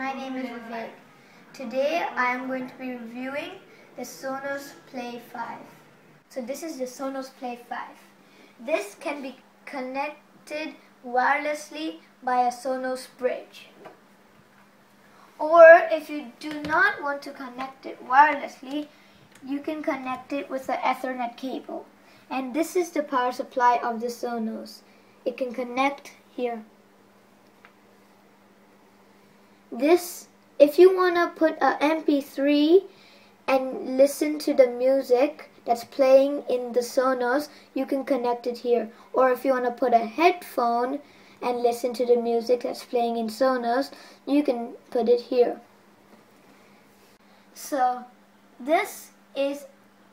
My name is Vivek. Today I am going to be reviewing the Sonos Play 5. So this is the Sonos Play 5. This can be connected wirelessly by a Sonos bridge. Or if you do not want to connect it wirelessly, you can connect it with an Ethernet cable. And this is the power supply of the Sonos. It can connect here. This, if you want to put an MP3 and listen to the music that's playing in the Sonos, you can connect it here. Or if you want to put a headphone and listen to the music that's playing in Sonos, you can put it here. So this is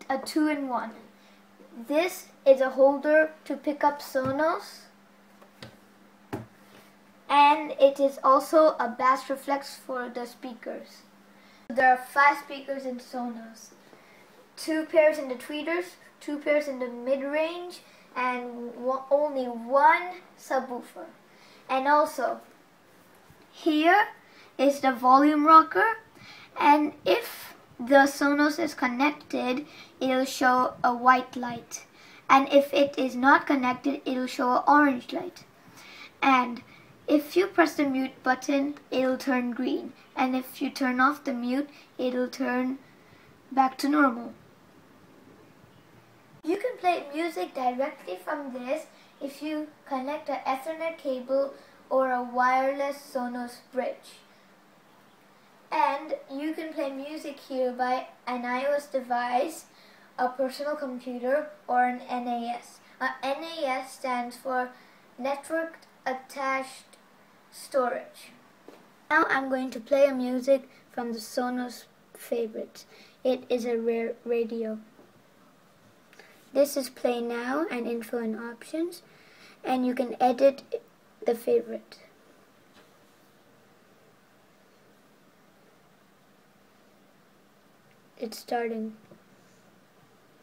a 2-in-1. This is a holder to pick up Sonos, and it is also a bass reflex for the speakers. There are 5 speakers in Sonos. 2 pairs in the tweeters, 2 pairs in the mid-range, and only 1 subwoofer. And also, here is the volume rocker, and if the Sonos is connected, it'll show a white light. And if it is not connected, it'll show an orange light. And if you press the mute button, it'll turn green. And if you turn off the mute, it'll turn back to normal. You can play music directly from this if you connect an Ethernet cable or a wireless Sonos bridge. And you can play music here by an iOS device, a personal computer, or an NAS. NAS stands for Network Attached Storage. Now I'm going to play a music from the Sonos favorites. It is a rare radio. This is play now and info and options, and you can edit the favorite. It's starting.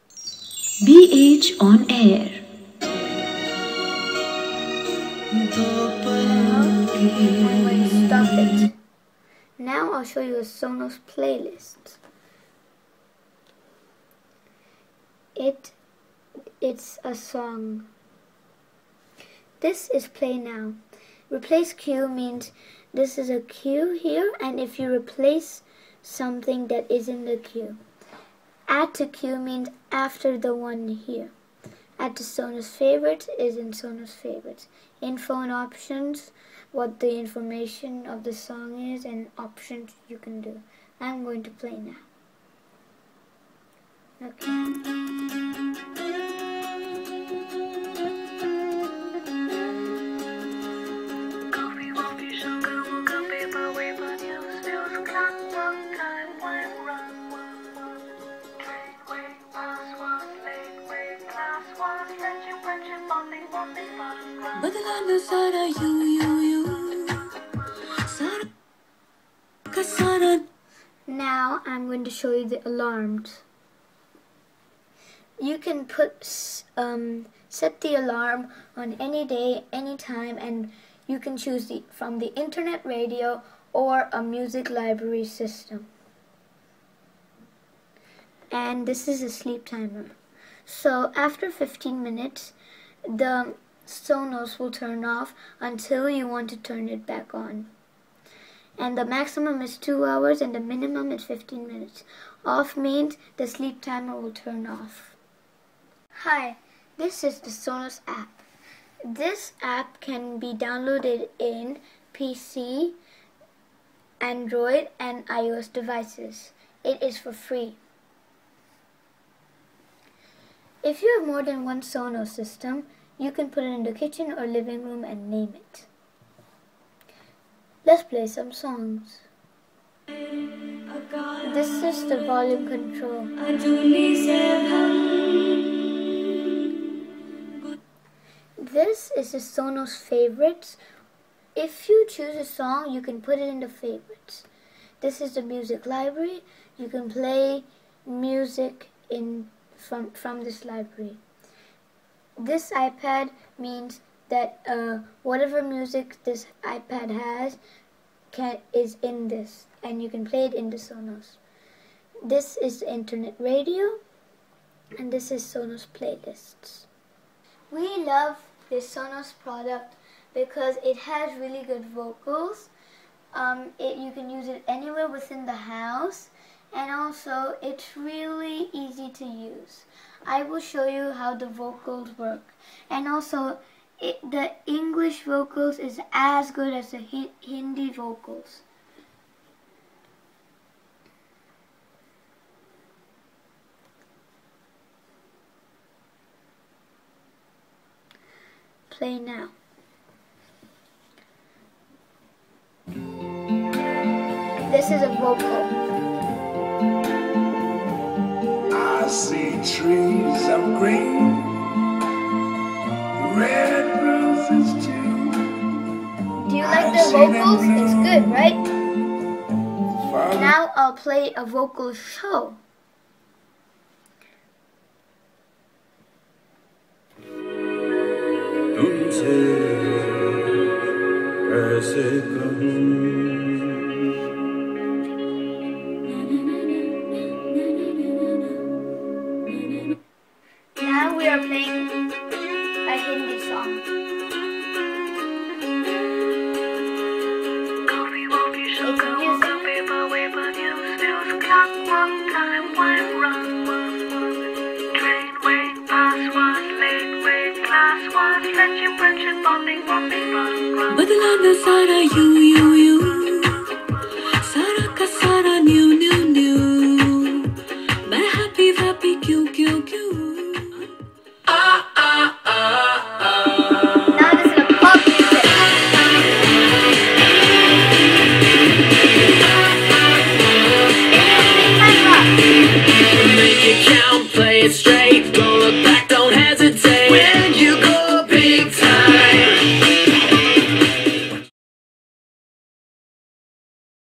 BH on air. I'm going to stop it. Now I'll show you a Sonos playlist. It's a song. This is play now. Replace queue means this is a queue here, and if you replace something that is in the queue. Add to queue means after the one here. Add to Sonos favorites is in Sonos favorites. Info and options, what the information of the song is, and options you can do. I'm going to play now. Okay. Now I'm going to show you the alarms. You can set the alarm on any day, any time, and you can choose from the internet radio or a music library system. And this is a sleep timer. So after 15 minutes, the Sonos will turn off until you want to turn it back on. And the maximum is 2 hours and the minimum is 15 minutes. Off means the sleep timer will turn off. Hi, this is the Sonos app. This app can be downloaded in PC, Android, and iOS devices. It is for free. If you have more than one Sonos system, you can put it in the kitchen or living room and name it. Let's play some songs. This is the volume control. This is the Sonos favorites. If you choose a song, you can put it in the favorites. This is the music library. You can play music from this library. This iPad means that whatever music this iPad has, is in this, and you can play it in the Sonos. This is the internet radio, and this is Sonos playlists. We love this Sonos product because it has really good vocals. You can use it anywhere within the house, and also it's really easy to use. I will show you how the vocals work, and also the English vocals is as good as the Hindi vocals. Play now. This is a vocal. I see trees of green, red roses too. Do you like the vocals? It's good, right? Now I'll play a vocal show. Now we are playing a Hindi song. बदला न सारा you सारा का सारा new मैं happy क्यों Now this is a pop music. Make it count, play it straight.